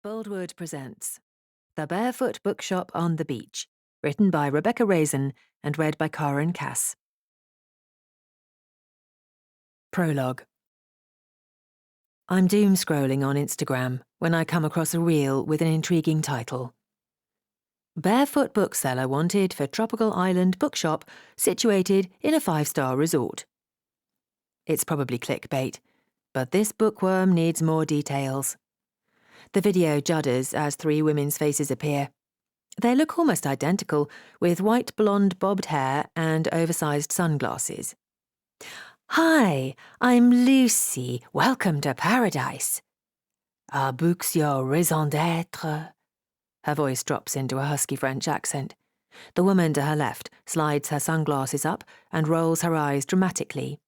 Boldwood presents The Barefoot Bookshop on the Beach, written by Rebecca Raisin and read by Karen Cass. Prologue. I'm doom scrolling on Instagram when I come across a reel with an intriguing title. Barefoot bookseller wanted for tropical island bookshop situated in a 5-star resort. It's probably clickbait, but this bookworm needs more details. The video judders as 3 women's faces appear. They look almost identical, with white blonde bobbed hair and oversized sunglasses. "Hi, I'm Lucy. Welcome to paradise. Our book's your raison d'être." Her voice drops into a husky French accent. The woman to her left slides her sunglasses up and rolls her eyes dramatically.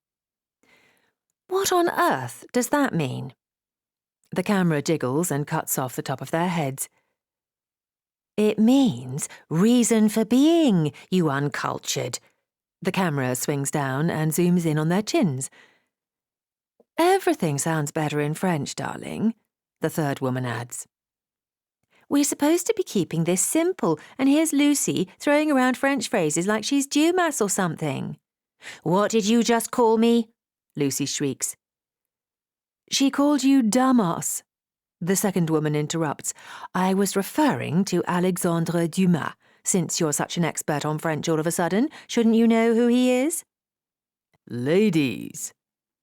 "What on earth does that mean?" The camera jiggles and cuts off the top of their heads. "It means reason for being, you uncultured." The camera swings down and zooms in on their chins. "Everything sounds better in French, darling," the third woman adds. "We're supposed to be keeping this simple, and here's Lucy throwing around French phrases like she's Dumas or something." "What did you just call me?" Lucy shrieks. "She called you Damas," the second woman interrupts. "I was referring to Alexandre Dumas. Since you're such an expert on French all of a sudden, shouldn't you know who he is?" "Ladies,"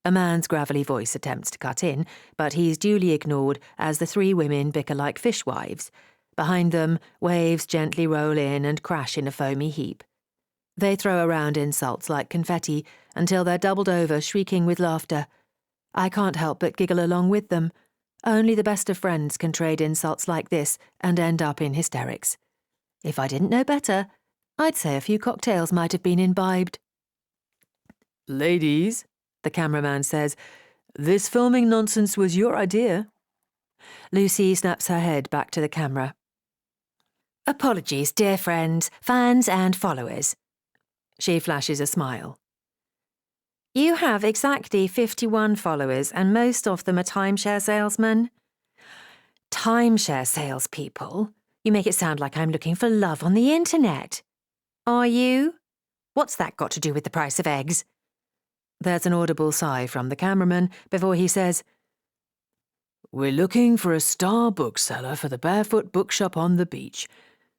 a man's gravelly voice attempts to cut in, but he's duly ignored as the 3 women bicker like fishwives. Behind them, waves gently roll in and crash in a foamy heap. They throw around insults like confetti until they're doubled over, shrieking with laughter. I can't help but giggle along with them. Only the best of friends can trade insults like this and end up in hysterics. If I didn't know better, I'd say a few cocktails might have been imbibed. "Ladies," the cameraman says, "this filming nonsense was your idea." Lucy snaps her head back to the camera. "Apologies, dear friends, fans and followers." She flashes a smile. "You have exactly 51 followers, and most of them are timeshare salesmen." "Timeshare salespeople? You make it sound like I'm looking for love on the internet." "Are you? What's that got to do with the price of eggs?" There's an audible sigh from the cameraman before he says, "We're looking for a star bookseller for the Barefoot Bookshop on the beach.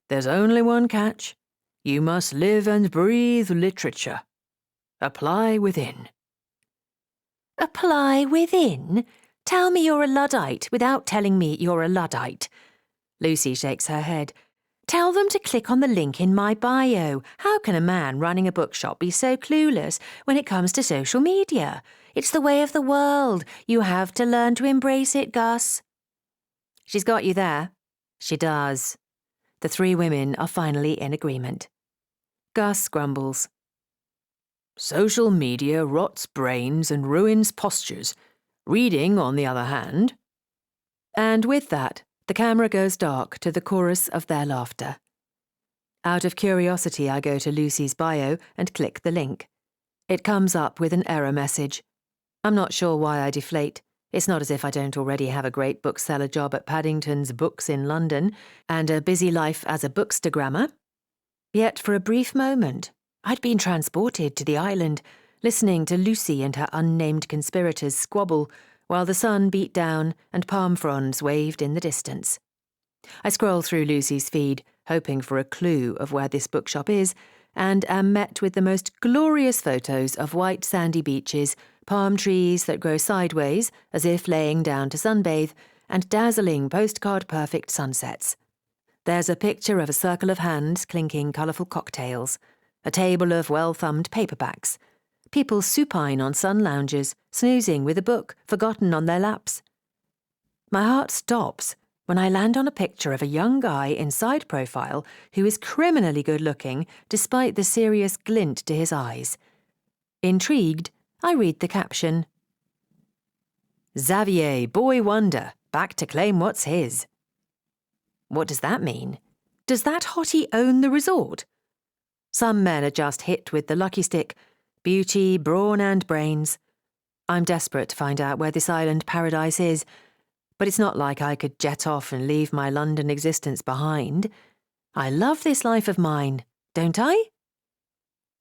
There's only one catch. You must live and breathe literature. Apply within." "Apply within? Tell me you're a Luddite without telling me you're a Luddite." Lucy shakes her head. "Tell them to click on the link in my bio. How can a man running a bookshop be so clueless when it comes to social media? It's the way of the world. You have to learn to embrace it, Gus." She's got you there. She does. The 3 women are finally in agreement. Gus grumbles. "Social media rots brains and ruins postures. Reading, on the other hand." And with that, the camera goes dark to the chorus of their laughter. Out of curiosity, I go to Lucy's bio and click the link. It comes up with an error message. I'm not sure why I deflate. It's not as if I don't already have a great bookseller job at Paddington's Books in London and a busy life as a bookstagrammer. Yet for a brief moment, I'd been transported to the island, listening to Lucy and her unnamed conspirators squabble while the sun beat down and palm fronds waved in the distance. I scroll through Lucy's feed, hoping for a clue of where this bookshop is, and am met with the most glorious photos of white sandy beaches, palm trees that grow sideways as if laying down to sunbathe, and dazzling postcard-perfect sunsets. There's a picture of a circle of hands clinking colourful cocktails, a table of well-thumbed paperbacks, people supine on sun lounges, snoozing with a book forgotten on their laps. My heart stops when I land on a picture of a young guy in side profile who is criminally good-looking despite the serious glint to his eyes. Intrigued, I read the caption. "Xavier, boy wonder, back to claim what's his." What does that mean? Does that hottie own the resort? Some men are just hit with the lucky stick. Beauty, brawn and brains. I'm desperate to find out where this island paradise is. But it's not like I could jet off and leave my London existence behind. I love this life of mine, don't I?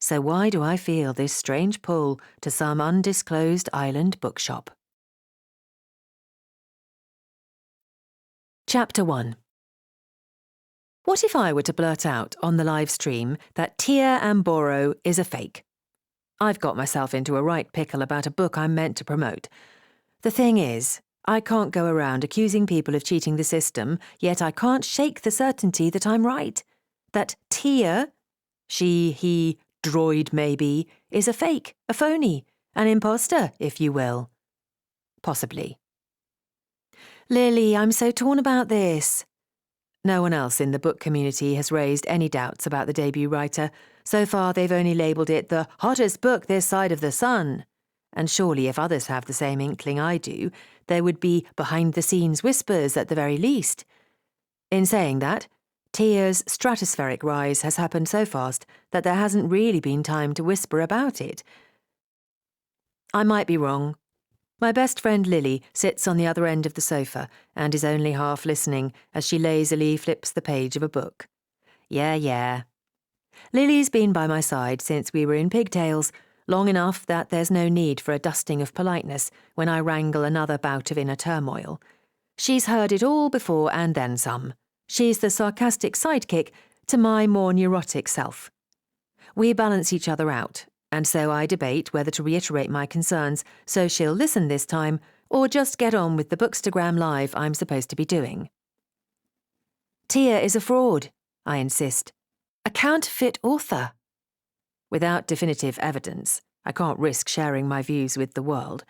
So why do I feel this strange pull to some undisclosed island bookshop? Chapter 1. What if I were to blurt out on the live stream that Tia and Boro is a fake? I've got myself into a right pickle about a book I'm meant to promote. The thing is, I can't go around accusing people of cheating the system, yet I can't shake the certainty that I'm right. That Tia, she, he, droid maybe, is a fake, a phony, an imposter, if you will. Possibly. Lily, I'm so torn about this. No one else in the book community has raised any doubts about the debut writer. So far, they've only labelled it the hottest book this side of the sun. And surely if others have the same inkling I do, there would be behind-the-scenes whispers at the very least. In saying that, Tia's stratospheric rise has happened so fast that there hasn't really been time to whisper about it. I might be wrong. My best friend Lily sits on the other end of the sofa and is only half listening as she lazily flips the page of a book. Yeah. Lily's been by my side since we were in pigtails, long enough that there's no need for a dusting of politeness when I wrangle another bout of inner turmoil. She's heard it all before and then some. She's the sarcastic sidekick to my more neurotic self. We balance each other out, and so I debate whether to reiterate my concerns so she'll listen this time or just get on with the Bookstagram live I'm supposed to be doing. Tia is a fraud, I insist. A counterfeit author. Without definitive evidence, I can't risk sharing my views with the world.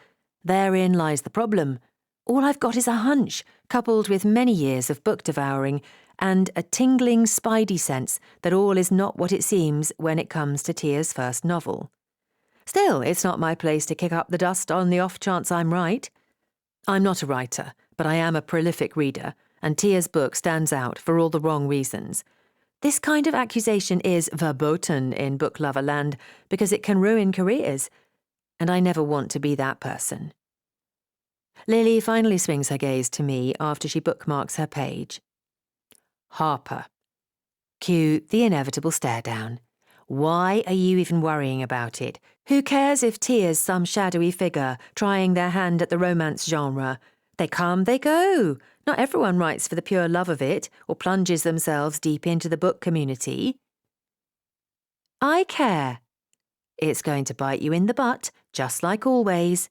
Therein lies the problem. All I've got is a hunch, coupled with many years of book devouring and a tingling spidey sense that all is not what it seems when it comes to Tia's first novel. Still, it's not my place to kick up the dust on the off chance I'm right. I'm not a writer, but I am a prolific reader, and Tia's book stands out for all the wrong reasons. This kind of accusation is verboten in book lover land because it can ruin careers, and I never want to be that person. Lily finally swings her gaze to me after she bookmarks her page. Harper. Cue the inevitable stare down. Why are you even worrying about it? Who cares if Tia's some shadowy figure trying their hand at the romance genre? They come, they go. Not everyone writes for the pure love of it or plunges themselves deep into the book community. I care. It's going to bite you in the butt, just like always.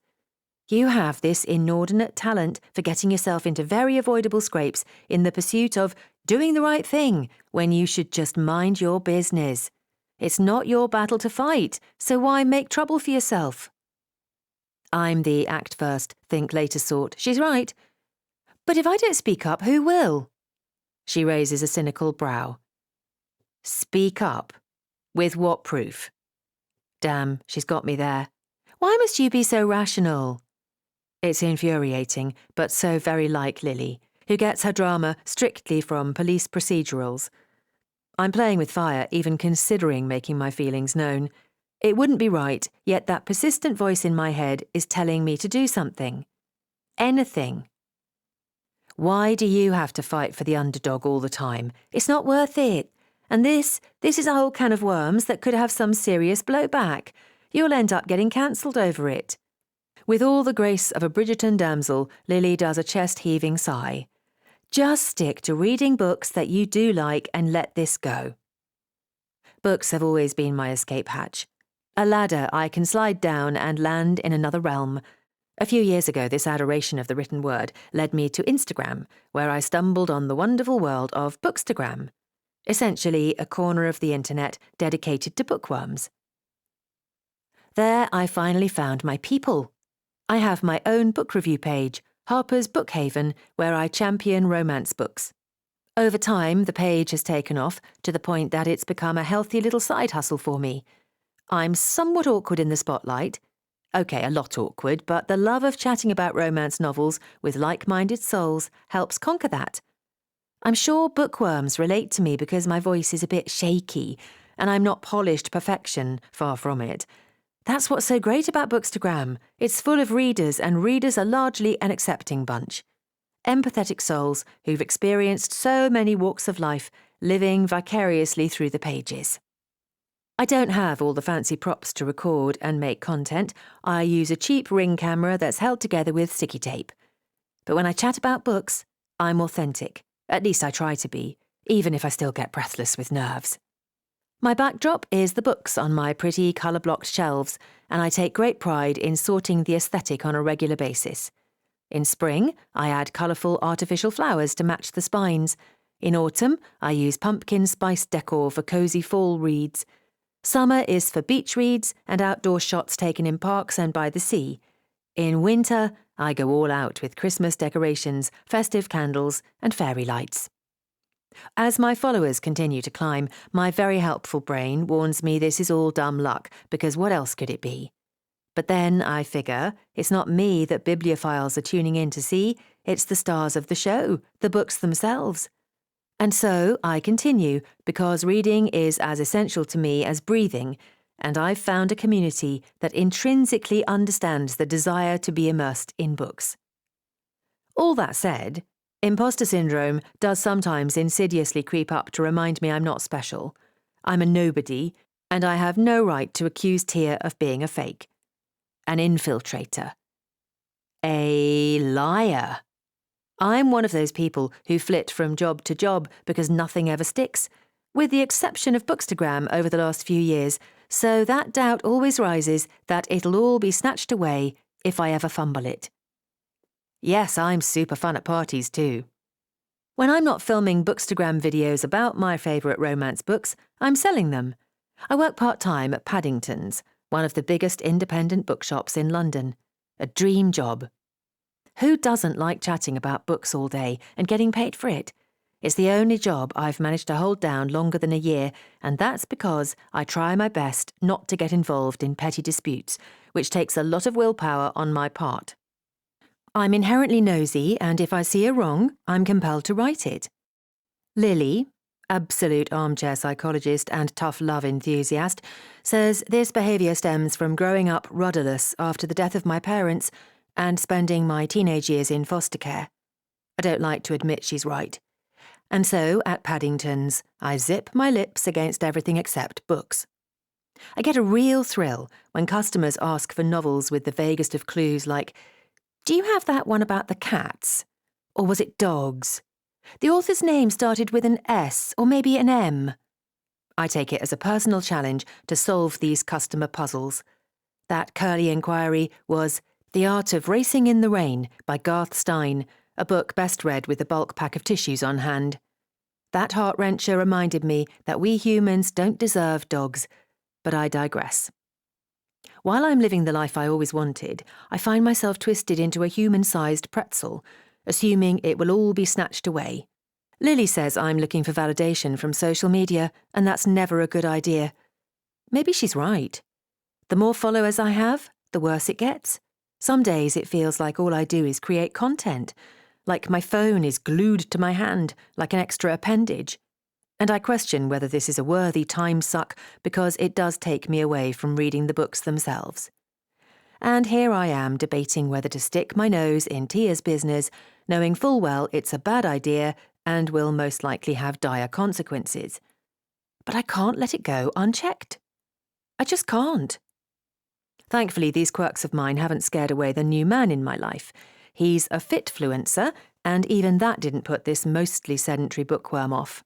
You have this inordinate talent for getting yourself into very avoidable scrapes in the pursuit of doing the right thing when you should just mind your business. It's not your battle to fight, so why make trouble for yourself? I'm the act first, think later sort. She's right. But if I don't speak up, who will? She raises a cynical brow. Speak up? With what proof? Damn, she's got me there. Why must you be so rational? It's infuriating, but so very like Lily, who gets her drama strictly from police procedurals. I'm playing with fire, even considering making my feelings known. It wouldn't be right, yet that persistent voice in my head is telling me to do something. Anything. Why do you have to fight for the underdog all the time? It's not worth it. And this is a whole can of worms that could have some serious blowback. You'll end up getting cancelled over it. With all the grace of a Bridgerton damsel, Lily does a chest-heaving sigh. Just stick to reading books that you do like and let this go. Books have always been my escape hatch. A ladder I can slide down and land in another realm. A few years ago, this adoration of the written word led me to Instagram, where I stumbled on the wonderful world of Bookstagram, essentially a corner of the internet dedicated to bookworms. There I finally found my people. I have my own book review page, Harper's Book Haven, where I champion romance books. Over time, the page has taken off to the point that it's become a healthy little side hustle for me. I'm somewhat awkward in the spotlight. Okay, a lot awkward, but the love of chatting about romance novels with like-minded souls helps conquer that. I'm sure bookworms relate to me because my voice is a bit shaky, and I'm not polished perfection, far from it. That's what's so great about Bookstagram. It's full of readers, and readers are largely an accepting bunch. empathetic souls who've experienced so many walks of life, living vicariously through the pages. I don't have all the fancy props to record and make content. I use a cheap Ring camera that's held together with sticky tape. But when I chat about books, I'm authentic. At least I try to be, even if I still get breathless with nerves. My backdrop is the books on my pretty colour-blocked shelves, and I take great pride in sorting the aesthetic on a regular basis. In spring, I add colourful artificial flowers to match the spines. In autumn, I use pumpkin spice decor for cosy fall reads. Summer is for beach reads and outdoor shots taken in parks and by the sea. In winter, I go all out with Christmas decorations, festive candles, and fairy lights. As my followers continue to climb, my very helpful brain warns me this is all dumb luck, because what else could it be? But then I figure it's not me that bibliophiles are tuning in to see, it's the stars of the show, the books themselves. And so I continue, because reading is as essential to me as breathing, and I've found a community that intrinsically understands the desire to be immersed in books. All that said, imposter syndrome does sometimes insidiously creep up to remind me I'm not special. I'm a nobody, and I have no right to accuse Tia of being a fake. An infiltrator. A liar. I'm one of those people who flit from job to job because nothing ever sticks, with the exception of Bookstagram over the last few years, so that doubt always rises that it'll all be snatched away if I ever fumble it. Yes, I'm super fun at parties too. When I'm not filming Bookstagram videos about my favourite romance books, I'm selling them. I work part-time at Paddington's, one of the biggest independent bookshops in London. A dream job. Who doesn't like chatting about books all day and getting paid for it? It's the only job I've managed to hold down longer than a year, and that's because I try my best not to get involved in petty disputes, which takes a lot of willpower on my part. I'm inherently nosy, and if I see a wrong, I'm compelled to right it. Lily, absolute armchair psychologist and tough love enthusiast, says this behaviour stems from growing up rudderless after the death of my parents and spending my teenage years in foster care. I don't like to admit she's right. And so, at Paddington's, I zip my lips against everything except books. I get a real thrill when customers ask for novels with the vaguest of clues like, "Do you have that one about the cats? Or was it dogs? The author's name started with an S or maybe an M." I take it as a personal challenge to solve these customer puzzles. That curly inquiry was The Art of Racing in the Rain by Garth Stein, a book best read with a bulk pack of tissues on hand. That heart-wrencher reminded me that we humans don't deserve dogs, but I digress. While I'm living the life I always wanted, I find myself twisted into a human-sized pretzel, assuming it will all be snatched away. Lily says I'm looking for validation from social media, and that's never a good idea. Maybe she's right. The more followers I have, the worse it gets. Some days it feels like all I do is create content, like my phone is glued to my hand, like an extra appendage. And I question whether this is a worthy time suck because it does take me away from reading the books themselves. And here I am debating whether to stick my nose in Tia's business, knowing full well it's a bad idea and will most likely have dire consequences. But I can't let it go unchecked. I just can't. Thankfully, these quirks of mine haven't scared away the new man in my life. He's a fitfluencer, and even that didn't put this mostly sedentary bookworm off.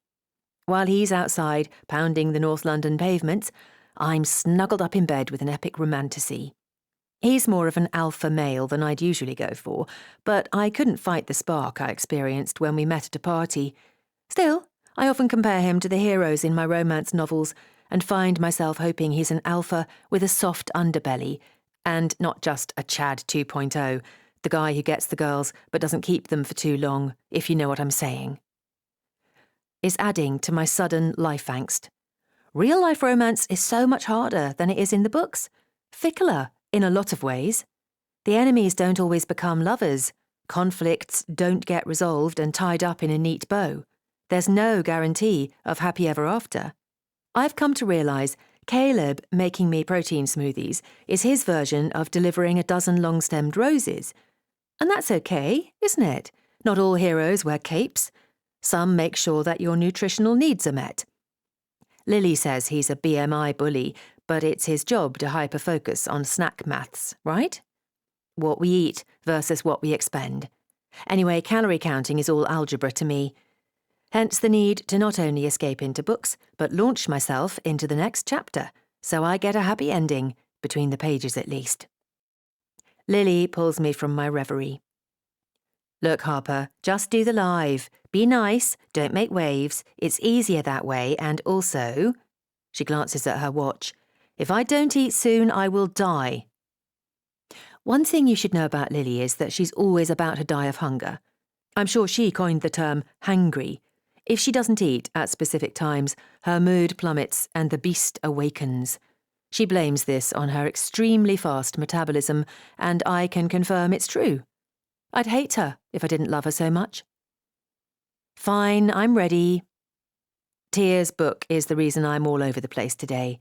While he's outside, pounding the North London pavements, I'm snuggled up in bed with an epic romantasy. He's more of an alpha male than I'd usually go for, but I couldn't fight the spark I experienced when we met at a party. Still, I often compare him to the heroes in my romance novels and find myself hoping he's an alpha with a soft underbelly, and not just a Chad 2.0, the guy who gets the girls but doesn't keep them for too long, if you know what I'm saying. Is adding to my sudden life angst. Real-life romance is so much harder than it is in the books. Fickler, in a lot of ways. The enemies don't always become lovers. Conflicts don't get resolved and tied up in a neat bow. There's no guarantee of happy ever after. I've come to realise Caleb making me protein smoothies is his version of delivering a dozen long-stemmed roses. And that's okay, isn't it? Not all heroes wear capes. Some make sure that your nutritional needs are met. Lily says he's a BMI bully, but it's his job to hyper-focus on snack maths, right? What we eat versus what we expend. Anyway, calorie counting is all algebra to me. Hence the need to not only escape into books, but launch myself into the next chapter, so I get a happy ending, between the pages at least. Lily pulls me from my reverie. Look, Harper, just do the live. Be nice, don't make waves. It's easier that way, and also... She glances at her watch. If I don't eat soon, I will die. One thing you should know about Lily is that she's always about to die of hunger. I'm sure she coined the term hangry. If she doesn't eat at specific times, her mood plummets and the beast awakens. She blames this on her extremely fast metabolism, and I can confirm it's true. I'd hate her if I didn't love her so much. Fine, I'm ready. Tia's book is the reason I'm all over the place today.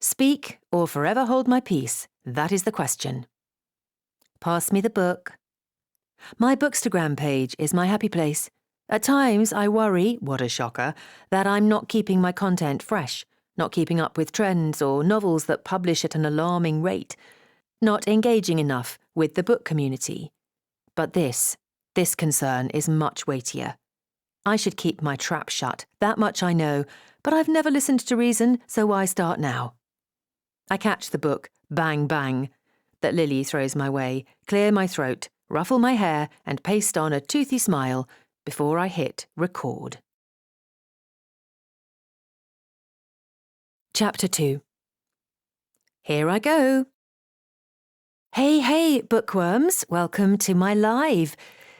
Speak or forever hold my peace, that is the question. Pass me the book. My Bookstagram page is my happy place. At times I worry, what a shocker, that I'm not keeping my content fresh, not keeping up with trends or novels that publish at an alarming rate, not engaging enough with the book community. But this concern is much weightier. I should keep my trap shut, that much I know, but I've never listened to reason, so why start now? I catch the book, bang bang, that Lily throws my way, clear my throat, ruffle my hair, and paste on a toothy smile before I hit record. Chapter 2. Here I go. Hey, bookworms, welcome to my live.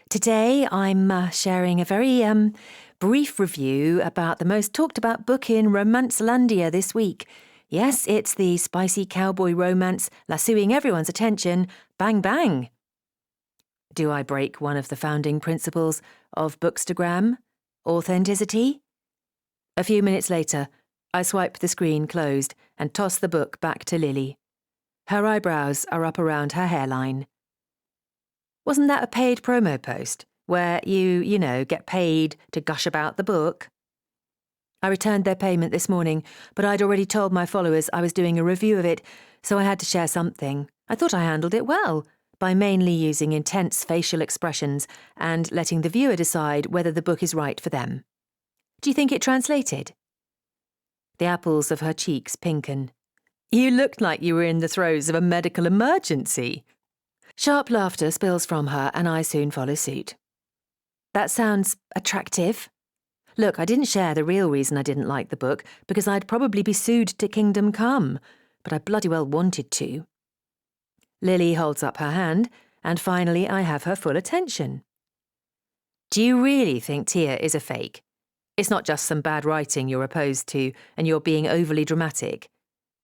Today I'm sharing a very brief review about the most talked about book in Romancelandia this week. Yes, it's the spicy cowboy romance lassoing everyone's attention, Bang Bang. Do I break one of the founding principles of Bookstagram? Authenticity? A few minutes later, I swipe the screen closed and toss the book back to Lily. Her eyebrows are up around her hairline. Wasn't that a paid promo post, where you get paid to gush about the book? I returned their payment this morning, but I'd already told my followers I was doing a review of it, so I had to share something. I thought I handled it well, by mainly using intense facial expressions and letting the viewer decide whether the book is right for them. Do you think it translated? The apples of her cheeks pinken. You looked like you were in the throes of a medical emergency. Sharp laughter spills from her, and I soon follow suit. That sounds attractive. Look, I didn't share the real reason I didn't like the book, because I'd probably be sued to Kingdom Come, but I bloody well wanted to. Lily holds up her hand, and finally I have her full attention. Do you really think Tia is a fake? It's not just some bad writing you're opposed to, and you're being overly dramatic.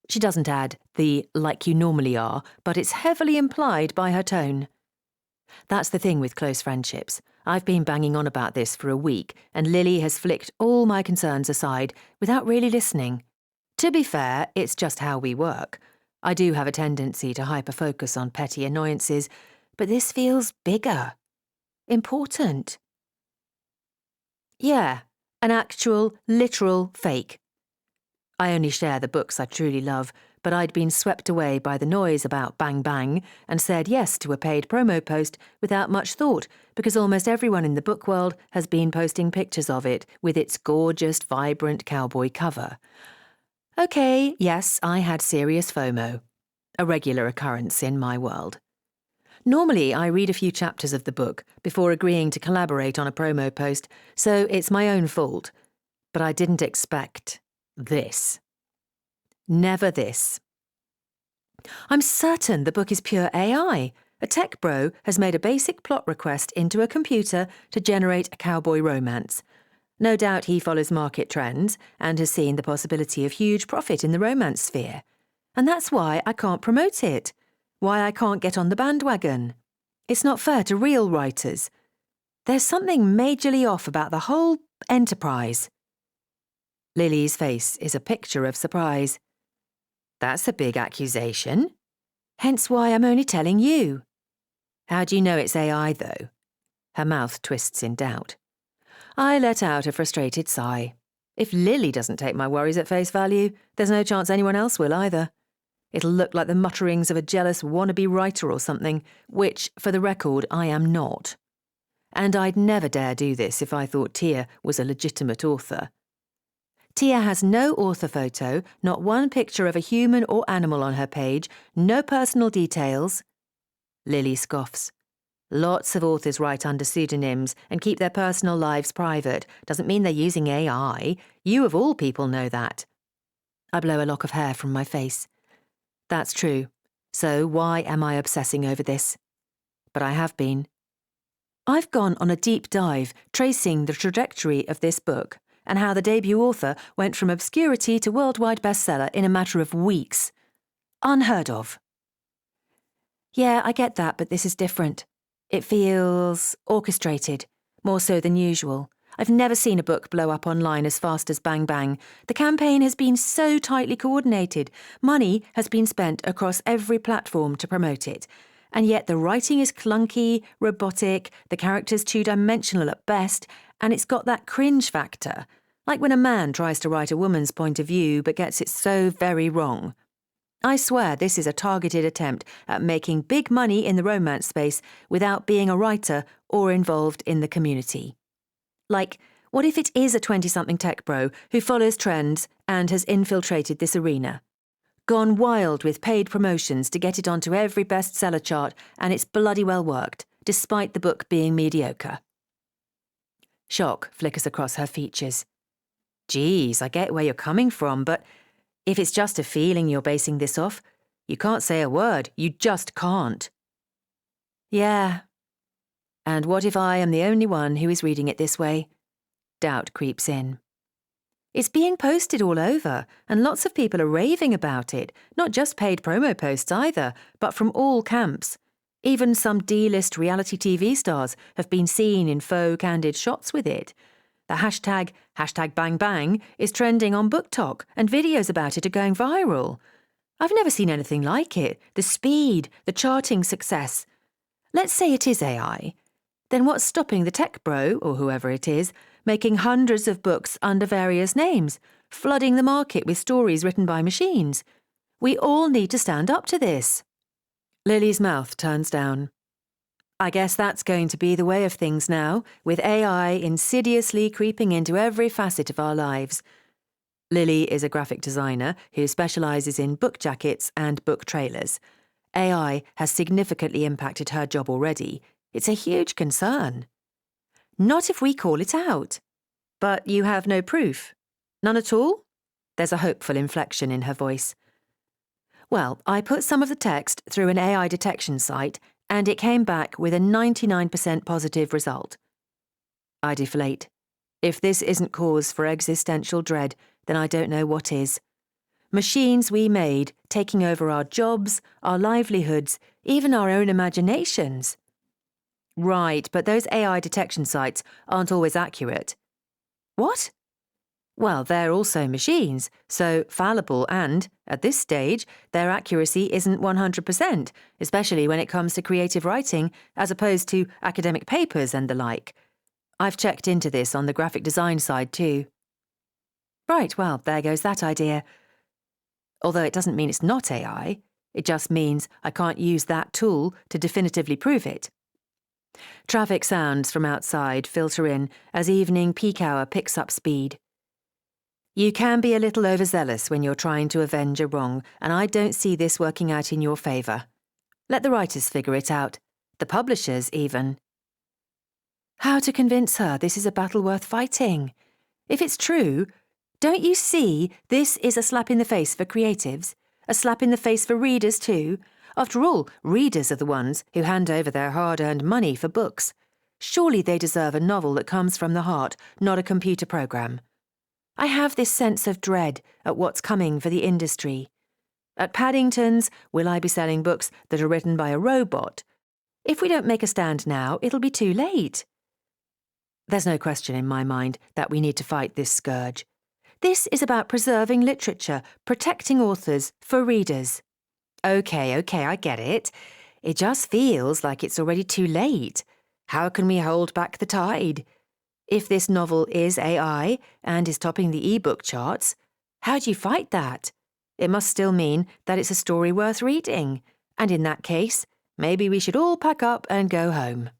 She doesn't add the like you normally are, but it's heavily implied by her tone. That's the thing with close friendships. I've been banging on about this for a week, and Lily has flicked all my concerns aside without really listening. To be fair, it's just how we work. I do have a tendency to hyper-focus on petty annoyances, but this feels bigger. Important. Yeah, an actual, literal fake. I only share the books I truly love, but I'd been swept away by the noise about Bang Bang and said yes to a paid promo post without much thought, because almost everyone in the book world has been posting pictures of it with its gorgeous, vibrant cowboy cover. Okay, yes, I had serious FOMO. A regular occurrence in my world. Normally, I read a few chapters of the book before agreeing to collaborate on a promo post, so it's my own fault. But I didn't expect this. Never this. I'm certain the book is pure AI. A tech bro has made a basic plot request into a computer to generate a cowboy romance. No doubt he follows market trends and has seen the possibility of huge profit in the romance sphere. And that's why I can't promote it. Why I can't get on the bandwagon. It's not fair to real writers. There's something majorly off about the whole enterprise. Lily's face is a picture of surprise. That's a big accusation. Hence why I'm only telling you. How do you know it's AI, though? Her mouth twists in doubt. I let out a frustrated sigh. If Lily doesn't take my worries at face value, there's no chance anyone else will either. It'll look like the mutterings of a jealous wannabe writer or something, which, for the record, I am not. And I'd never dare do this if I thought Tia was a legitimate author. Tia has no author photo, not one picture of a human or animal on her page, no personal details. Lily scoffs. Lots of authors write under pseudonyms and keep their personal lives private. Doesn't mean they're using AI. You of all people know that. I blow a lock of hair from my face. That's true. So why am I obsessing over this? But I have been. I've gone on a deep dive tracing the trajectory of this book and how the debut author went from obscurity to worldwide bestseller in a matter of weeks. Unheard of. Yeah, I get that, but this is different. It feels orchestrated, more so than usual. I've never seen a book blow up online as fast as Bang Bang. The campaign has been so tightly coordinated. Money has been spent across every platform to promote it. And yet the writing is clunky, robotic, the characters two-dimensional at best, and it's got that cringe factor, like when a man tries to write a woman's point of view but gets it so very wrong. I swear this is a targeted attempt at making big money in the romance space without being a writer or involved in the community. Like, what if it is a 20-something tech bro who follows trends and has infiltrated this arena? Gone wild with paid promotions to get it onto every bestseller chart, and it's bloody well worked, despite the book being mediocre. Shock flickers across her features. Geez, I get where you're coming from, but if it's just a feeling you're basing this off, you can't say a word. You just can't. Yeah. And what if I am the only one who is reading it this way? Doubt creeps in. It's being posted all over, and lots of people are raving about it, not just paid promo posts either, but from all camps. Even some D-list reality TV stars have been seen in faux candid shots with it. The hashtag #BangBang is trending on BookTok, and videos about it are going viral. I've never seen anything like it. The speed, the charting success. Let's say it is AI. Then what's stopping the tech bro, or whoever it is, making hundreds of books under various names, flooding the market with stories written by machines? We all need to stand up to this. Lily's mouth turns down. I guess that's going to be the way of things now, with AI insidiously creeping into every facet of our lives. Lily is a graphic designer who specialises in book jackets and book trailers. AI has significantly impacted her job already. It's a huge concern. Not if we call it out. But you have no proof? None at all? There's a hopeful inflection in her voice. Well, I put some of the text through an AI detection site, and it came back with a 99% positive result. I deflate. If this isn't cause for existential dread, then I don't know what is. Machines we made, taking over our jobs, our livelihoods, even our own imaginations. Right, but those AI detection sites aren't always accurate. What? Well, they're also machines, so fallible and, at this stage, their accuracy isn't 100%, especially when it comes to creative writing, as opposed to academic papers and the like. I've checked into this on the graphic design side too. Right, well, there goes that idea. Although it doesn't mean it's not AI, it just means I can't use that tool to definitively prove it. Traffic sounds from outside filter in as evening peak hour picks up speed. You can be a little overzealous when you're trying to avenge a wrong, and I don't see this working out in your favour. Let the writers figure it out. The publishers, even. How to convince her this is a battle worth fighting? If it's true, don't you see this is a slap in the face for creatives? A slap in the face for readers too? After all, readers are the ones who hand over their hard-earned money for books. Surely they deserve a novel that comes from the heart, not a computer program. I have this sense of dread at what's coming for the industry. At Paddington's, will I be selling books that are written by a robot? If we don't make a stand now, it'll be too late. There's no question in my mind that we need to fight this scourge. This is about preserving literature, protecting authors, for readers. Okay, I get it. It just feels like it's already too late. How can we hold back the tide? If this novel is AI and is topping the ebook charts, how do you fight that? It must still mean that it's a story worth reading, and in that case, maybe we should all pack up and go home.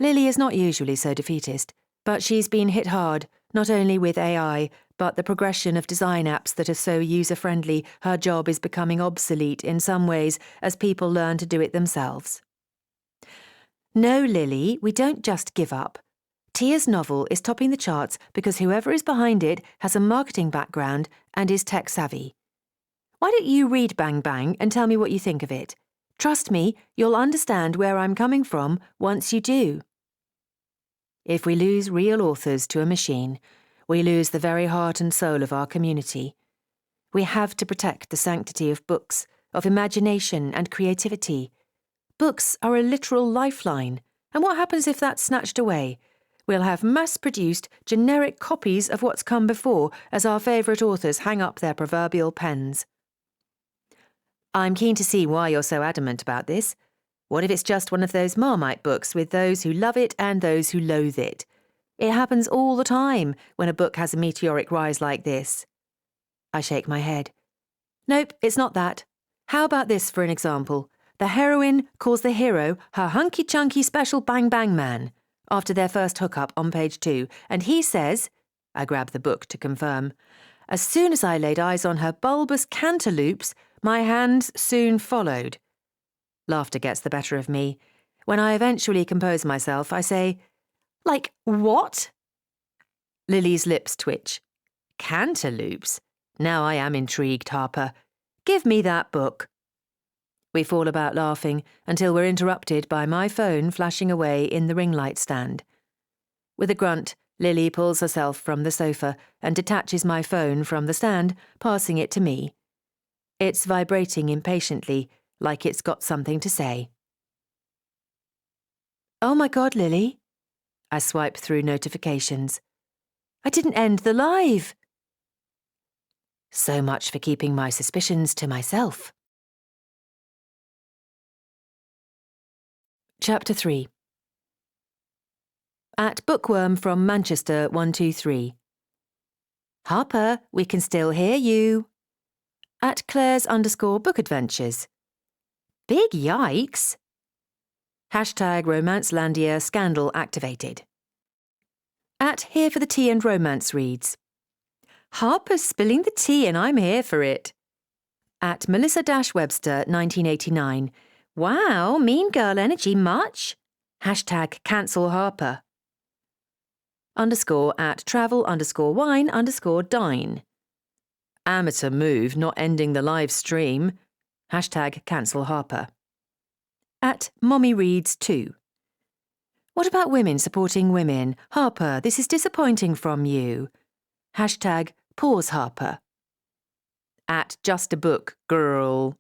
Lily is not usually so defeatist, but she's been hit hard, not only with AI, but the progression of design apps that are so user-friendly her job is becoming obsolete in some ways as people learn to do it themselves. No, Lily, we don't just give up. Tia's novel is topping the charts because whoever is behind it has a marketing background and is tech-savvy. Why don't you read Bang Bang and tell me what you think of it? Trust me, you'll understand where I'm coming from once you do. If we lose real authors to a machine, we lose the very heart and soul of our community. We have to protect the sanctity of books, of imagination and creativity. Books are a literal lifeline, and what happens if that's snatched away? We'll have mass-produced, generic copies of what's come before as our favourite authors hang up their proverbial pens. I'm keen to see why you're so adamant about this. What if it's just one of those Marmite books with those who love it and those who loathe it? It happens all the time when a book has a meteoric rise like this. I shake my head. Nope, it's not that. How about this for an example? The heroine calls the hero her hunky-chunky special bang-bang man after their first hookup on page 2, and he says, I grab the book to confirm, as soon as I laid eyes on her bulbous cantaloupes, my hands soon followed. Laughter gets the better of me. When I eventually compose myself, I say, like, what? Lily's lips twitch. Cantaloupes? Now I am intrigued, Harper. Give me that book. We fall about laughing until we're interrupted by my phone flashing away in the ring light stand. With a grunt, Lily pulls herself from the sofa and detaches my phone from the stand, passing it to me. It's vibrating impatiently, like it's got something to say. Oh my God, Lily. I swipe through notifications. I didn't end the live. So much for keeping my suspicions to myself. Chapter 3. At Bookworm from Manchester 123. Harper, we can still hear you. At Claire's_book adventures. Big yikes. Hashtag Romancelandia scandal activated. At Here for the Tea and Romance reads. Harper's spilling the tea and I'm here for it. At Melissa-Webster 1989. Wow, mean girl energy much? Hashtag cancel Harper. _ at travel_wine_dine. Amateur move not ending the live stream. Hashtag cancel Harper. At Mommy Reads 2. What about women supporting women? Harper, this is disappointing from you. Hashtag pause Harper. At Just a Book Girl.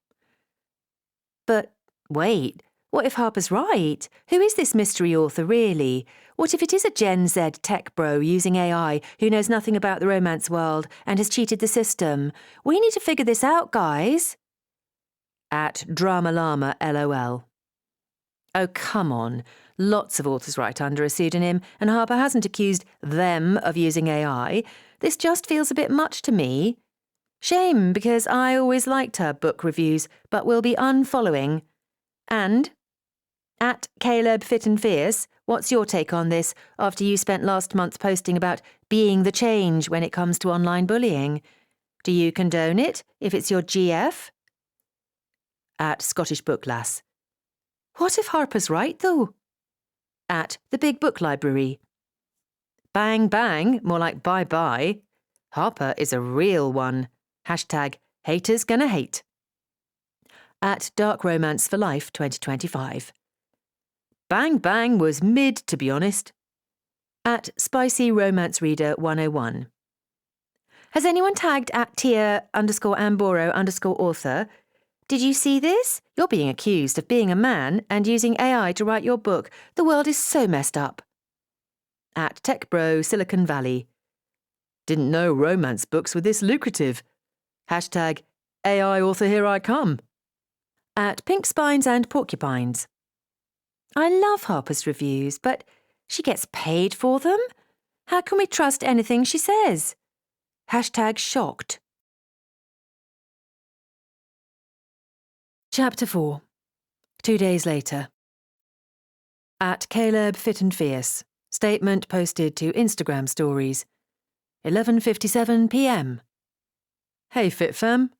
But wait, what if Harper's right? Who is this mystery author really? What if it is a Gen Z tech bro using AI who knows nothing about the romance world and has cheated the system? We need to figure this out, guys. At Drama Llama LOL. Oh, come on. Lots of authors write under a pseudonym, and Harper hasn't accused them of using AI. This just feels a bit much to me. Shame, because I always liked her book reviews, but will be unfollowing. And at Caleb Fit and Fierce, what's your take on this after you spent last month posting about being the change when it comes to online bullying? Do you condone it if it's your GF? At Scottish Book Lass. What if Harper's right, though? At The Big Book Library. Bang bang, more like bye-bye. Harper is a real one. Hashtag haters gonna hate. At Dark Romance for Life 2025. Bang bang was mid, to be honest. At Spicy Romance Reader 101. Has anyone tagged at Tia_Amboro_author? Did you see this? You're being accused of being a man and using AI to write your book. The world is so messed up. At TechBro Silicon Valley. Didn't know romance books were this lucrative. Hashtag AI author here I come. At Pink Spines and Porcupines. I love Harper's reviews, but she gets paid for them? How can we trust anything she says? #shocked. Chapter 4. 2 days later. At Caleb Fit and Fierce. Statement posted to Instagram stories. 11:57 p.m. Hey Fit Fam.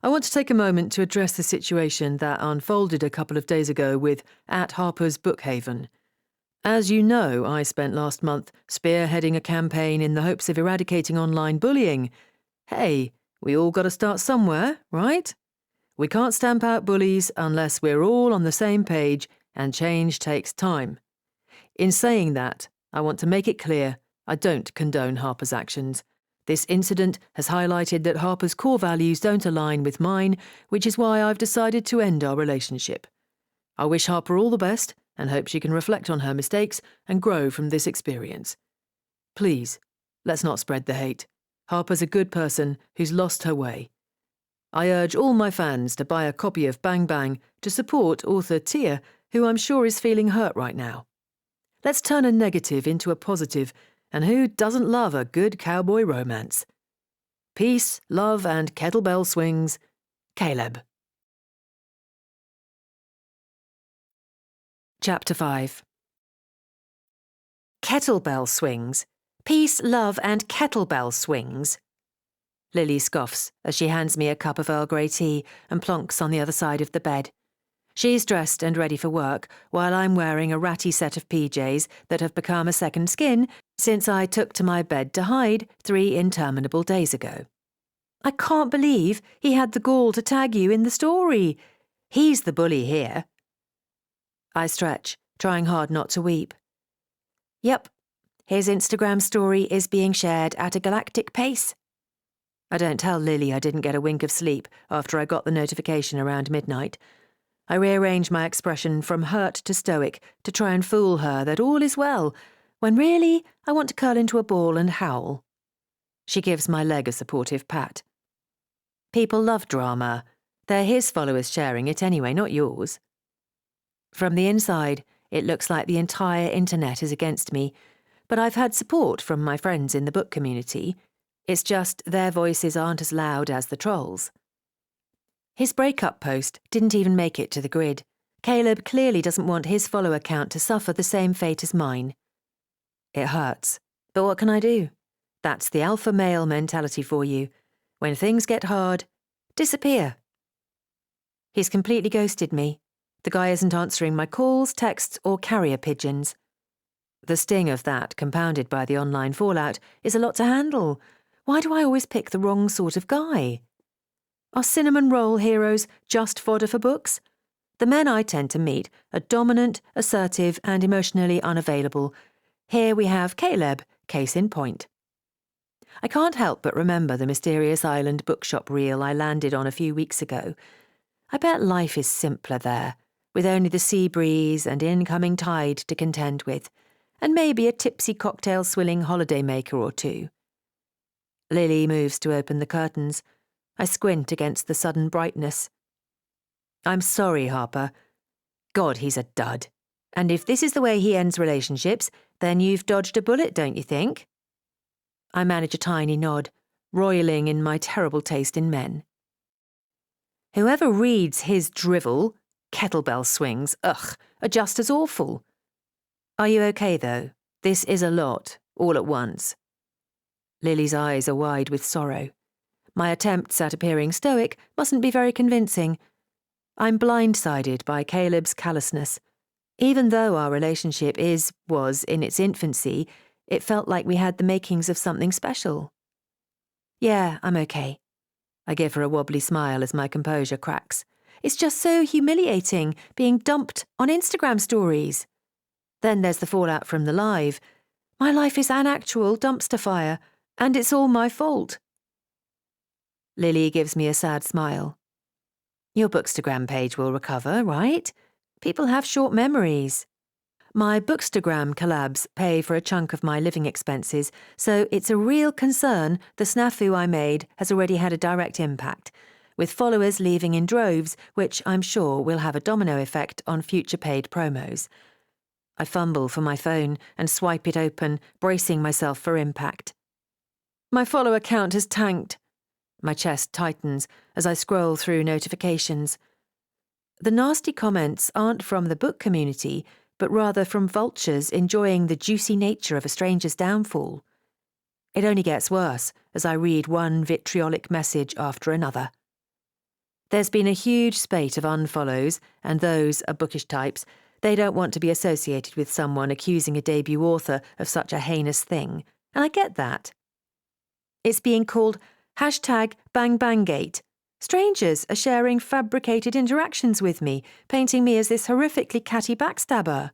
I want to take a moment to address the situation that unfolded a couple of days ago with at Harper's Bookhaven. As you know, I spent last month spearheading a campaign in the hopes of eradicating online bullying. Hey, we all got to start somewhere, right? We can't stamp out bullies unless we're all on the same page, and change takes time. In saying that, I want to make it clear I don't condone Harper's actions. This incident has highlighted that Harper's core values don't align with mine, which is why I've decided to end our relationship. I wish Harper all the best and hope she can reflect on her mistakes and grow from this experience. Please, let's not spread the hate. Harper's a good person who's lost her way. I urge all my fans to buy a copy of Bang Bang to support author Tia, who I'm sure is feeling hurt right now. Let's turn a negative into a positive, and who doesn't love a good cowboy romance? Peace, love, and kettlebell swings. Caleb. Chapter 5. Kettlebell swings. Peace, love, and kettlebell swings. Lily scoffs as she hands me a cup of Earl Grey tea and plonks on the other side of the bed. She's dressed and ready for work, while I'm wearing a ratty set of PJs that have become a second skin since I took to my bed to hide 3 interminable days ago. I can't believe he had the gall to tag you in the story. He's the bully here. I stretch, trying hard not to weep. Yep, his Instagram story is being shared at a galactic pace. I don't tell Lily I didn't get a wink of sleep after I got the notification around midnight. I rearrange my expression from hurt to stoic to try and fool her that all is well, when really I want to curl into a ball and howl. She gives my leg a supportive pat. People love drama. They're his followers sharing it anyway, not yours. From the inside, it looks like the entire internet is against me, but I've had support from my friends in the book community. It's just their voices aren't as loud as the trolls. His breakup post didn't even make it to the grid. Caleb clearly doesn't want his follower count to suffer the same fate as mine. It hurts, but what can I do? That's the alpha male mentality for you. When things get hard, disappear. He's completely ghosted me. The guy isn't answering my calls, texts, or carrier pigeons. The sting of that, compounded by the online fallout, is a lot to handle. Why do I always pick the wrong sort of guy? Are cinnamon roll heroes just fodder for books? The men I tend to meet are dominant, assertive, and emotionally unavailable. Here we have Caleb, case in point. I can't help but remember the mysterious island bookshop reel I landed on a few weeks ago. I bet life is simpler there, with only the sea breeze and incoming tide to contend with, and maybe a tipsy cocktail swilling holidaymaker or two. Lily moves to open the curtains. I squint against the sudden brightness. I'm sorry, Harper. God, he's a dud. And if this is the way he ends relationships, then you've dodged a bullet, don't you think? I manage a tiny nod, roiling in my terrible taste in men. Whoever reads his drivel, kettlebell swings, are just as awful. Are you okay, though? This is a lot, all at once. Lily's eyes are wide with sorrow. My attempts at appearing stoic mustn't be very convincing. I'm blindsided by Caleb's callousness. Even though our relationship was in its infancy, it felt like we had the makings of something special. Yeah, I'm okay. I give her a wobbly smile as my composure cracks. It's just so humiliating being dumped on Instagram stories. Then there's the fallout from the live. My life is an actual dumpster fire, and it's all my fault. Lily gives me a sad smile. Your Bookstagram page will recover, right? People have short memories. My Bookstagram collabs pay for a chunk of my living expenses, so it's a real concern the snafu I made has already had a direct impact. with followers leaving in droves, which I'm sure will have a domino effect on future paid promos. I fumble for my phone and swipe it open, bracing myself for impact. My follower count has tanked. My chest tightens as I scroll through notifications. The nasty comments aren't from the book community, but rather from vultures enjoying the juicy nature of a stranger's downfall. It only gets worse as I read one vitriolic message after another. There's been a huge spate of unfollows, and those are bookish types. They don't want to be associated with someone accusing a debut author of such a heinous thing, and I get that. It's being called #BangBanggate. Strangers are sharing fabricated interactions with me, painting me as this horrifically catty backstabber.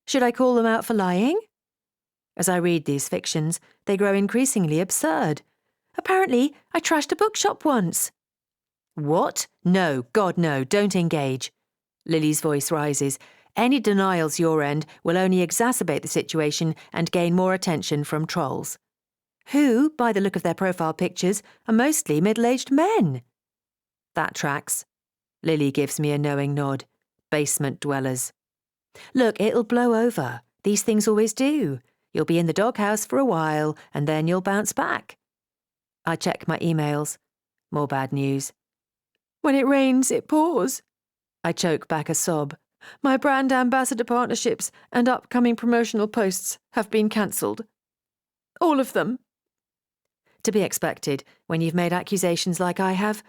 Should I call them out for lying? As I read these fictions, they grow increasingly absurd. Apparently, I trashed a bookshop once. What? No, God no, don't engage. Lily's voice rises. Any denials your end will only exacerbate the situation and gain more attention from trolls. Who, by the look of their profile pictures, are mostly middle-aged men. That tracks. Lily gives me a knowing nod. Basement dwellers. Look, it'll blow over. These things always do. You'll be in the doghouse for a while, and then you'll bounce back. I check my emails. More bad news. When it rains, it pours. I choke back a sob. My brand ambassador partnerships and upcoming promotional posts have been cancelled. All of them. To be expected when you've made accusations like I have.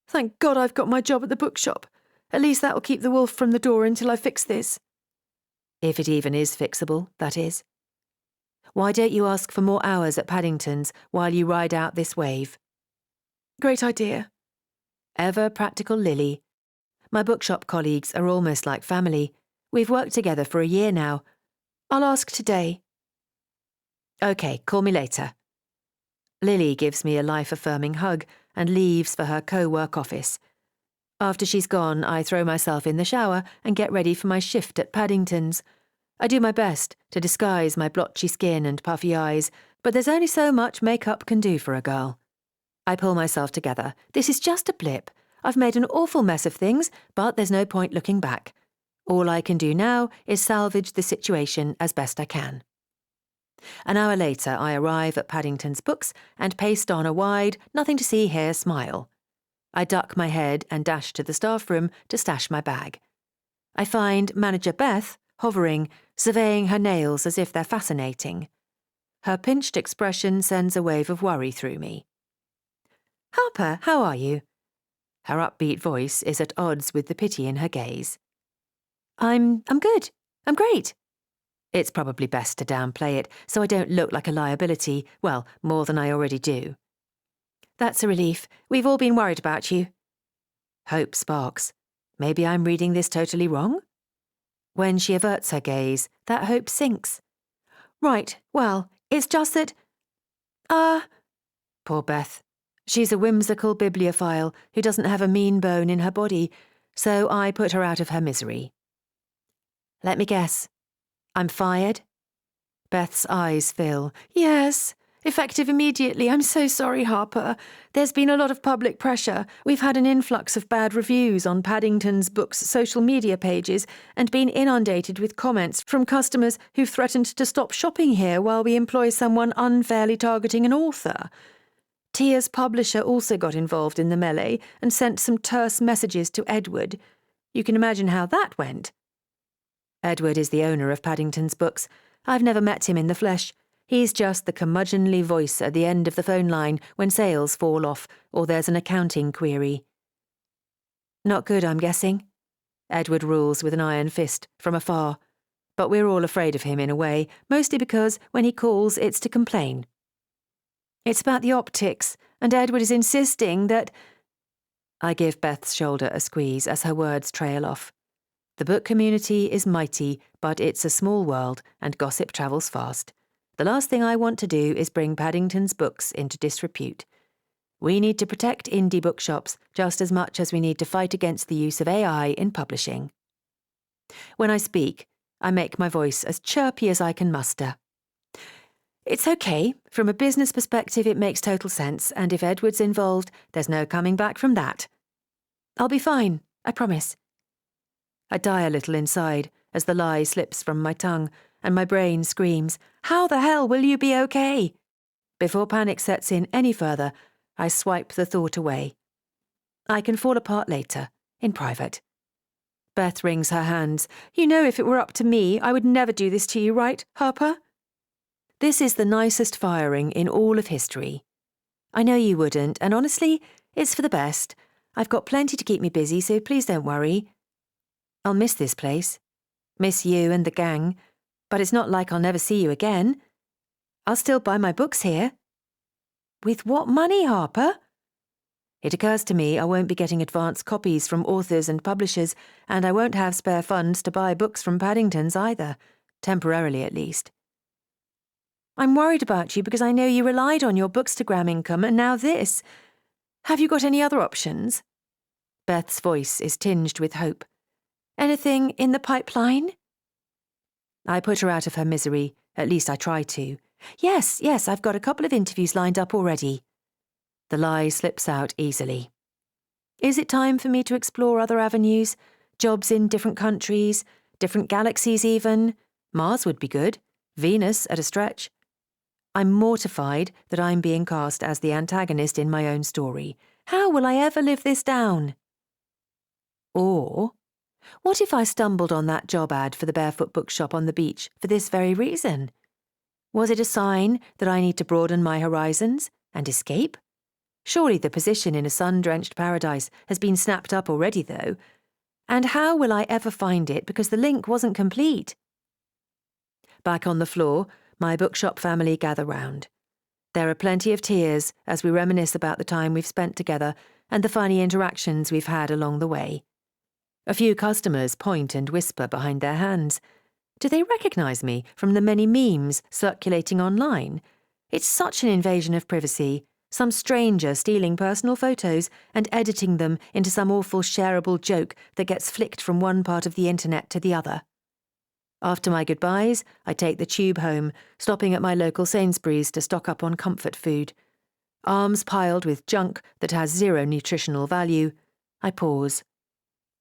Thank God I've got my job at the bookshop. At least that will keep the wolf from the door until I fix this. If it even is fixable, that is. Why don't you ask for more hours at Paddington's while you ride out this wave? Great idea. Ever practical Lily. My bookshop colleagues are almost like family. We've worked together for a year now. I'll ask today. OK, call me later. Lily gives me a life-affirming hug and leaves for her co-work office. After she's gone, I throw myself in the shower and get ready for my shift at Paddington's. I do my best to disguise my blotchy skin and puffy eyes, but there's only so much makeup can do for a girl. I pull myself together. This is just a blip. I've made an awful mess of things, but there's no point looking back. All I can do now is salvage the situation as best I can. An hour later, I arrive at Paddington's Books and paste on a wide, nothing-to-see-here smile. I duck my head and dash to the staff room to stash my bag. I find Manager Beth hovering, surveying her nails as if they're fascinating. Her pinched expression sends a wave of worry through me. Harper, how are you? Her upbeat voice is at odds with the pity in her gaze. I'm good. I'm great. It's probably best to downplay it so I don't look like a liability, well, more than I already do. That's a relief. We've all been worried about you. Hope sparks. Maybe I'm reading this totally wrong? When she averts her gaze, that hope sinks. Right, well, it's just that... Poor Beth. She's a whimsical bibliophile who doesn't have a mean bone in her body, so I put her out of her misery. Let me guess. I'm fired? Beth's eyes fill. Yes. Effective immediately. I'm so sorry, Harper. There's been a lot of public pressure. We've had an influx of bad reviews on Paddington's Books' social media pages and been inundated with comments from customers who've threatened to stop shopping here while we employ someone unfairly targeting an author. Tia's publisher also got involved in the melee and sent some terse messages to Edward. You can imagine how that went. Edward is the owner of Paddington's Books. I've never met him in the flesh. He's just the curmudgeonly voice at the end of the phone line when sales fall off or there's an accounting query. Not good, I'm guessing. Edward rules with an iron fist from afar. But we're all afraid of him in a way, mostly because when he calls it's to complain. It's about the optics, and Edward is insisting that... I give Beth's shoulder a squeeze as her words trail off. The book community is mighty, but it's a small world and gossip travels fast. The last thing I want to do is bring Paddington's Books into disrepute. We need to protect indie bookshops just as much as we need to fight against the use of AI in publishing. When I speak, I make my voice as chirpy as I can muster. It's okay. From a business perspective, it makes total sense, and if Edward's involved, there's no coming back from that. I'll be fine, I promise. I die a little inside as the lie slips from my tongue and my brain screams, "How the hell will you be okay?" Before panic sets in any further, I swipe the thought away. I can fall apart later, in private. Beth wrings her hands. "You know if it were up to me, I would never do this to you, right, Harper?" This is the nicest firing in all of history. I know you wouldn't, and honestly, it's for the best. I've got plenty to keep me busy, so please don't worry. I'll miss this place. Miss you and the gang, but it's not like I'll never see you again. I'll still buy my books here. With what money, Harper? It occurs to me I won't be getting advance copies from authors and publishers, and I won't have spare funds to buy books from Paddington's either, temporarily at least. I'm worried about you because I know you relied on your Bookstagram income, and now this. Have you got any other options? Beth's voice is tinged with hope. Anything in the pipeline? I put her out of her misery, at least I try to. Yes, I've got a couple of interviews lined up already. The lie slips out easily. Is it time for me to explore other avenues? Jobs in different countries, different galaxies even? Mars would be good. Venus at a stretch. I'm mortified that I'm being cast as the antagonist in my own story. How will I ever live this down? Or, what if I stumbled on that job ad for the Barefoot Bookshop on the beach for this very reason? Was it a sign that I need to broaden my horizons and escape? Surely the position in a sun-drenched paradise has been snapped up already, though. And how will I ever find it because the link wasn't complete? Back on the floor, my bookshop family gather round. There are plenty of tears as we reminisce about the time we've spent together and the funny interactions we've had along the way. A few customers point and whisper behind their hands. Do they recognise me from the many memes circulating online? It's such an invasion of privacy, some stranger stealing personal photos and editing them into some awful shareable joke that gets flicked from one part of the internet to the other. After my goodbyes, I take the tube home, stopping at my local Sainsbury's to stock up on comfort food. Arms piled with junk that has zero nutritional value, I pause.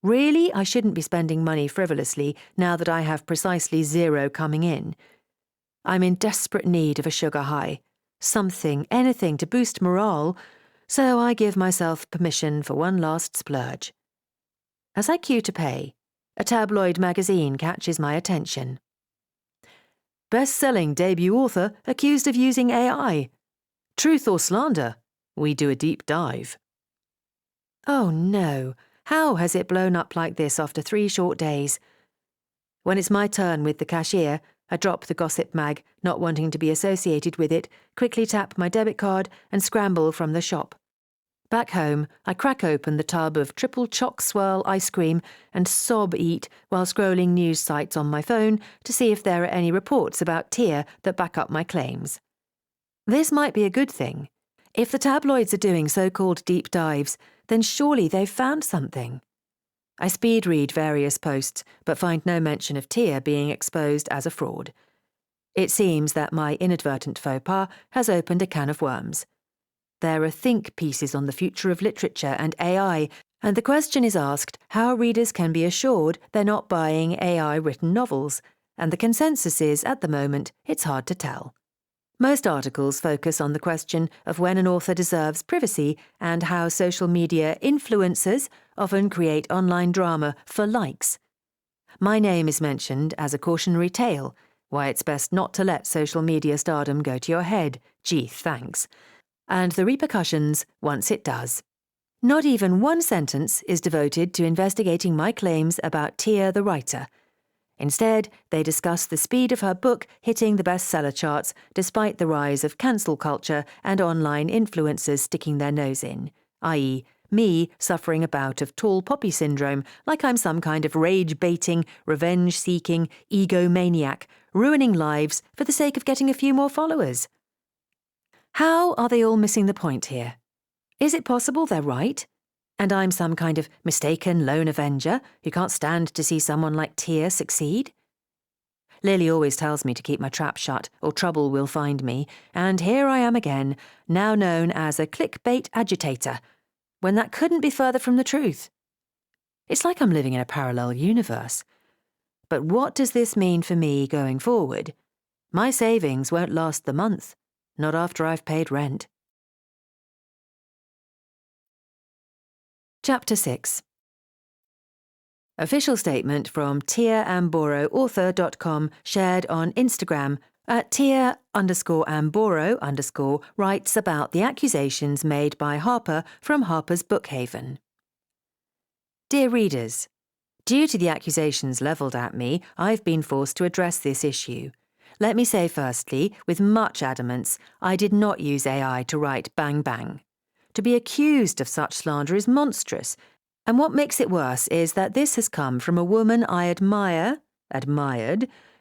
Really, I shouldn't be spending money frivolously now that I have precisely zero coming in. I'm in desperate need of a sugar high, something, anything to boost morale, so I give myself permission for one last splurge. As I queue to pay, a tabloid magazine catches my attention. Best-selling debut author accused of using AI. Truth or slander? We do a deep dive. Oh no. How has it blown up like this after 3 short days? When it's my turn with the cashier, I drop the gossip mag, not wanting to be associated with it, quickly tap my debit card and scramble from the shop. Back home, I crack open the tub of triple choc swirl ice cream and sob eat while scrolling news sites on my phone to see if there are any reports about Tia that back up my claims. This might be a good thing. If the tabloids are doing so-called deep dives, then surely they've found something. I speed read various posts, but find no mention of Tia being exposed as a fraud. It seems that my inadvertent faux pas has opened a can of worms. There are think pieces on the future of literature and AI, and the question is asked how readers can be assured they're not buying AI-written novels, and the consensus is, at the moment, it's hard to tell. Most articles focus on the question of when an author deserves privacy and how social media influencers often create online drama for likes. My name is mentioned as a cautionary tale, why it's best not to let social media stardom go to your head, gee thanks, and the repercussions once it does. Not even one sentence is devoted to investigating my claims about Tia the writer. Instead, they discuss the speed of her book hitting the bestseller charts despite the rise of cancel culture and online influencers sticking their nose in, i.e., me suffering a bout of tall poppy syndrome like I'm some kind of rage-baiting, revenge-seeking egomaniac, ruining lives for the sake of getting a few more followers. How are they all missing the point here? Is it possible they're right? And I'm some kind of mistaken lone avenger who can't stand to see someone like Tia succeed? Lily always tells me to keep my trap shut or trouble will find me, and here I am again, now known as a clickbait agitator, when that couldn't be further from the truth. It's like I'm living in a parallel universe. But what does this mean for me going forward? My savings won't last the month, not after I've paid rent. Chapter 6. Official statement from tiaamboroauthor.com shared on Instagram at tia_amboro_ writes about the accusations made by Harper from Harper's Bookhaven. Dear readers, due to the accusations levelled at me, I've been forced to address this issue. Let me say firstly, with much adamance, I did not use AI to write Bang Bang. To be accused of such slander is monstrous, and what makes it worse is that this has come from a woman I admired,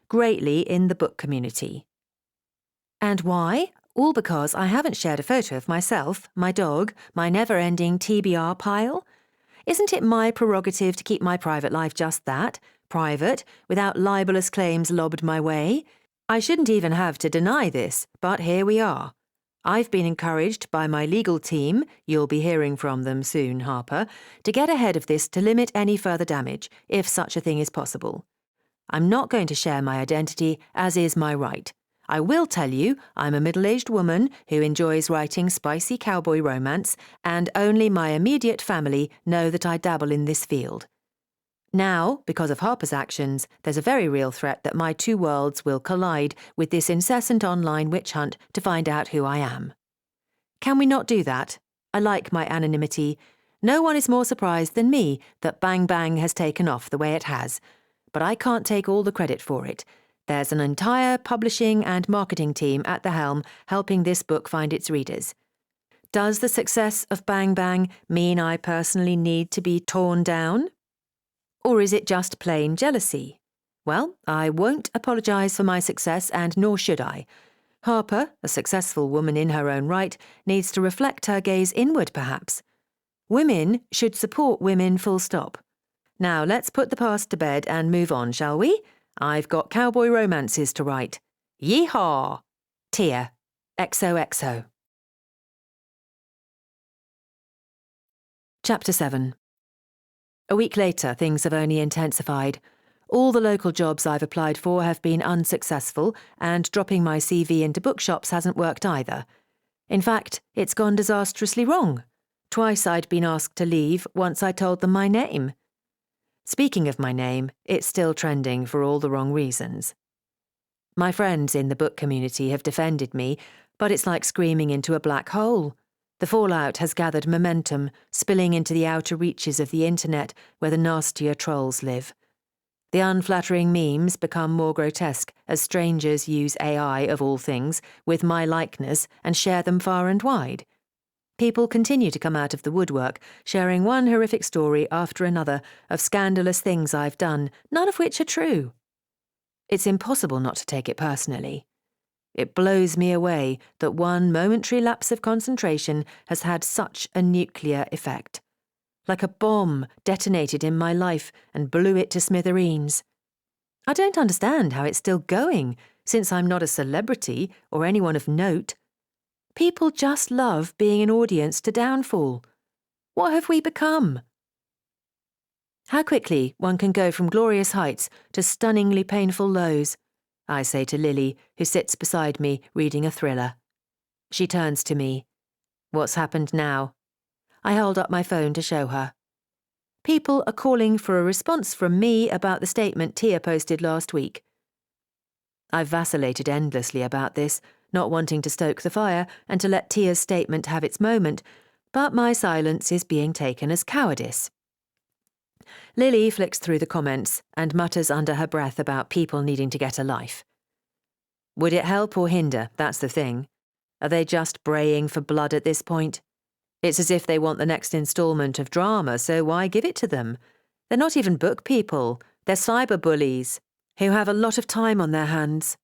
greatly in the book community. And why? All because I haven't shared a photo of myself, my dog, my never-ending TBR pile. Isn't it my prerogative to keep my private life just that, private, without libelous claims lobbed my way? I shouldn't even have to deny this, but here we are. I've been encouraged by my legal team, you'll be hearing from them soon, Harper, to get ahead of this to limit any further damage, if such a thing is possible. I'm not going to share my identity, as is my right. I will tell you I'm a middle-aged woman who enjoys writing spicy cowboy romance, and only my immediate family know that I dabble in this field. Now, because of Harper's actions, there's a very real threat that my two worlds will collide with this incessant online witch hunt to find out who I am. Can we not do that? I like my anonymity. No one is more surprised than me that Bang Bang has taken off the way it has. But I can't take all the credit for it. There's an entire publishing and marketing team at the helm helping this book find its readers. Does the success of Bang Bang mean I personally need to be torn down? Or is it just plain jealousy? Well, I won't apologise for my success, and nor should I. Harper, a successful woman in her own right, needs to reflect her gaze inward, perhaps. Women should support women, full stop. Now let's put the past to bed and move on, shall we? I've got cowboy romances to write. Yeehaw! Tia. XOXO. Chapter 7. A week later, things have only intensified. All the local jobs I've applied for have been unsuccessful, and dropping my CV into bookshops hasn't worked either. In fact, it's gone disastrously wrong. Twice I'd been asked to leave once I told them my name. Speaking of my name, it's still trending for all the wrong reasons. My friends in the book community have defended me, but it's like screaming into a black hole. The fallout has gathered momentum, spilling into the outer reaches of the internet where the nastier trolls live. The unflattering memes become more grotesque as strangers use AI, of all things, with my likeness and share them far and wide. People continue to come out of the woodwork, sharing one horrific story after another of scandalous things I've done, none of which are true. It's impossible not to take it personally. It blows me away that one momentary lapse of concentration has had such a nuclear effect. Like a bomb detonated in my life and blew it to smithereens. I don't understand how it's still going, since I'm not a celebrity or anyone of note. People just love being an audience to downfall. What have we become? How quickly one can go from glorious heights to stunningly painful lows, I say to Lily, who sits beside me reading a thriller. She turns to me. What's happened now? I hold up my phone to show her. People are calling for a response from me about the statement Tia posted last week. I've vacillated endlessly about this, not wanting to stoke the fire and to let Tia's statement have its moment, but my silence is being taken as cowardice. Lily flicks through the comments and mutters under her breath about people needing to get a life. Would it help or hinder? That's the thing. Are they just braying for blood at this point? It's as if they want the next instalment of drama, so why give it to them? They're not even book people. They're cyber bullies who have a lot of time on their hands.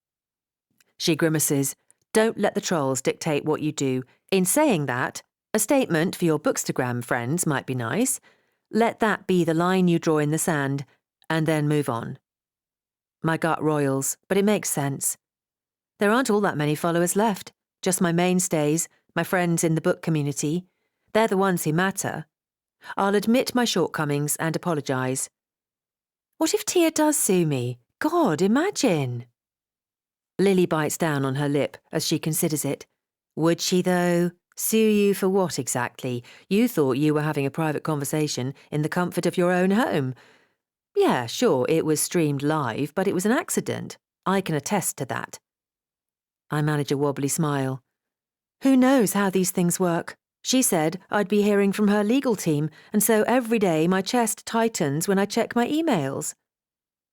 She grimaces. Don't let the trolls dictate what you do. In saying that, a statement for your Bookstagram friends might be nice. Let that be the line you draw in the sand, and then move on. My gut roils, but it makes sense. There aren't all that many followers left, just my mainstays, my friends in the book community. They're the ones who matter. I'll admit my shortcomings and apologise. What if Tia does sue me? God, imagine! Lily bites down on her lip as she considers it. Would she, though? Sue you for what exactly? You thought you were having a private conversation in the comfort of your own home. Yeah, sure, it was streamed live, but it was an accident. I can attest to that. I manage a wobbly smile. Who knows how these things work? She said I'd be hearing from her legal team, and so every day my chest tightens when I check my emails.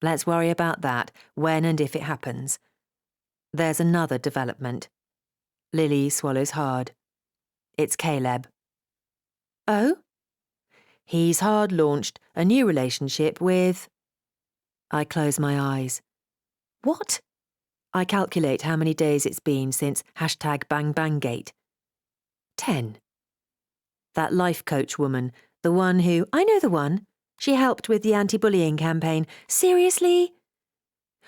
Let's worry about that, when and if it happens. There's another development. Lily swallows hard. It's Caleb. Oh? He's hard-launched a new relationship with... I close my eyes. What? I calculate how many days it's been since #BangBanggate. 10. That life coach woman, the one who... I know the one. She helped with the anti-bullying campaign. Seriously?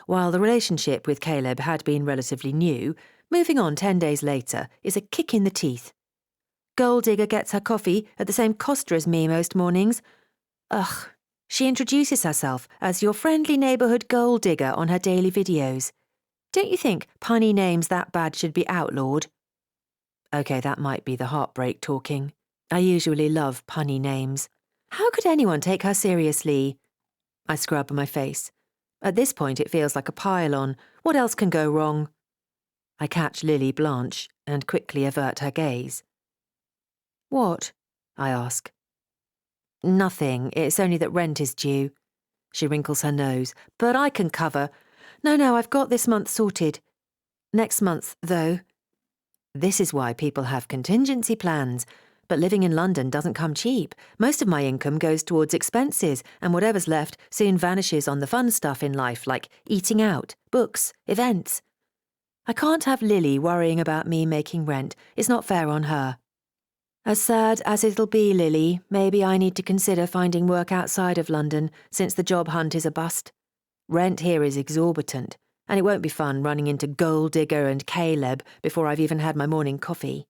While the relationship with Caleb had been relatively new, moving on 10 days later is a kick in the teeth. Gold digger gets her coffee at the same Costa as me most mornings. Ugh, she introduces herself as your friendly neighbourhood gold digger on her daily videos. Don't you think punny names that bad should be outlawed? OK, that might be the heartbreak talking. I usually love punny names. How could anyone take her seriously? I scrub my face. At this point it feels like a pile-on. What else can go wrong? I catch Lily blanch and quickly avert her gaze. What? I ask. Nothing, it's only that rent is due. She wrinkles her nose. But I can cover. No, I've got this month sorted. Next month, though. This is why people have contingency plans. But living in London doesn't come cheap. Most of my income goes towards expenses, and whatever's left soon vanishes on the fun stuff in life, like eating out, books, events. I can't have Lily worrying about me making rent. It's not fair on her. As sad as it'll be, Lily, maybe I need to consider finding work outside of London, since the job hunt is a bust. Rent here is exorbitant, and it won't be fun running into Gold Digger and Caleb before I've even had my morning coffee.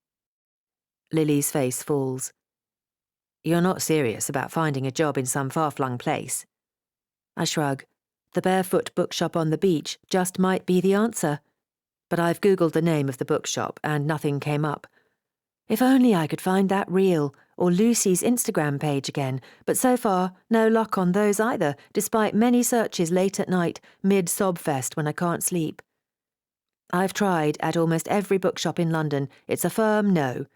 Lily's face falls. You're not serious about finding a job in some far-flung place? I shrug. The Barefoot Bookshop on the beach just might be the answer. But I've Googled the name of the bookshop and nothing came up. If only I could find that reel, or Lucy's Instagram page again, but so far, no luck on those either, despite many searches late at night, mid-sobfest when I can't sleep. I've tried at almost every bookshop in London. It's a firm no.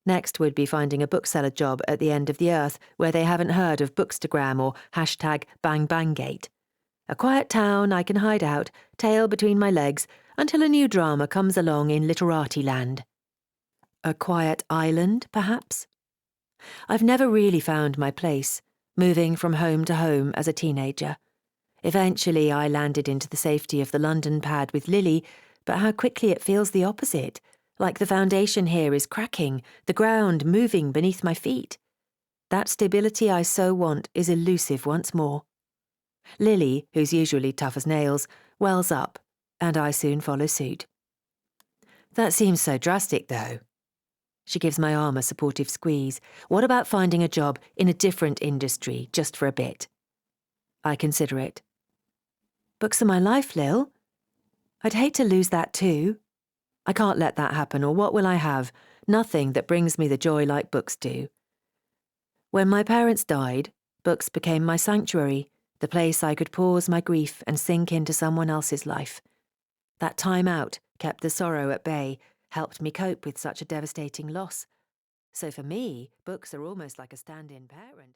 Next would be finding a bookseller job at the end of the earth where they haven't heard of Bookstagram or #BangBanggate. A quiet town I can hide out, tail between my legs, until a new drama comes along in literati land. A quiet island, perhaps? I've never really found my place, moving from home to home as a teenager. Eventually I landed into the safety of the London pad with Lily, but how quickly it feels the opposite, like the foundation here is cracking, the ground moving beneath my feet. That stability I so want is elusive once more. Lily, who's usually tough as nails, wells up, and I soon follow suit. That seems so drastic, though. She gives my arm a supportive squeeze. What about finding a job in a different industry, just for a bit? I consider it. Books are my life, Lil. I'd hate to lose that too. I can't let that happen, or what will I have? Nothing that brings me the joy like books do. When my parents died, books became my sanctuary, the place I could pause my grief and sink into someone else's life. That time out kept the sorrow at bay, helped me cope with such a devastating loss. So for me, books are almost like a stand-in parent.